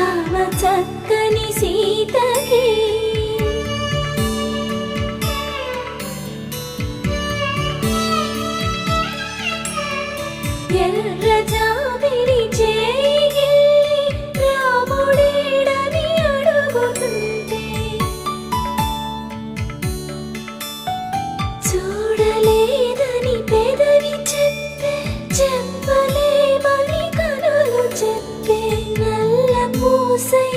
రామ చక్కని సీతకి ఎర్ర జాబిలి చేయి రాముడేడని అడుగుతుంటే చూడలేదని పెదవి చెప్పే చెప్పలేమని కనులు చెప్పే నల్ల పూసై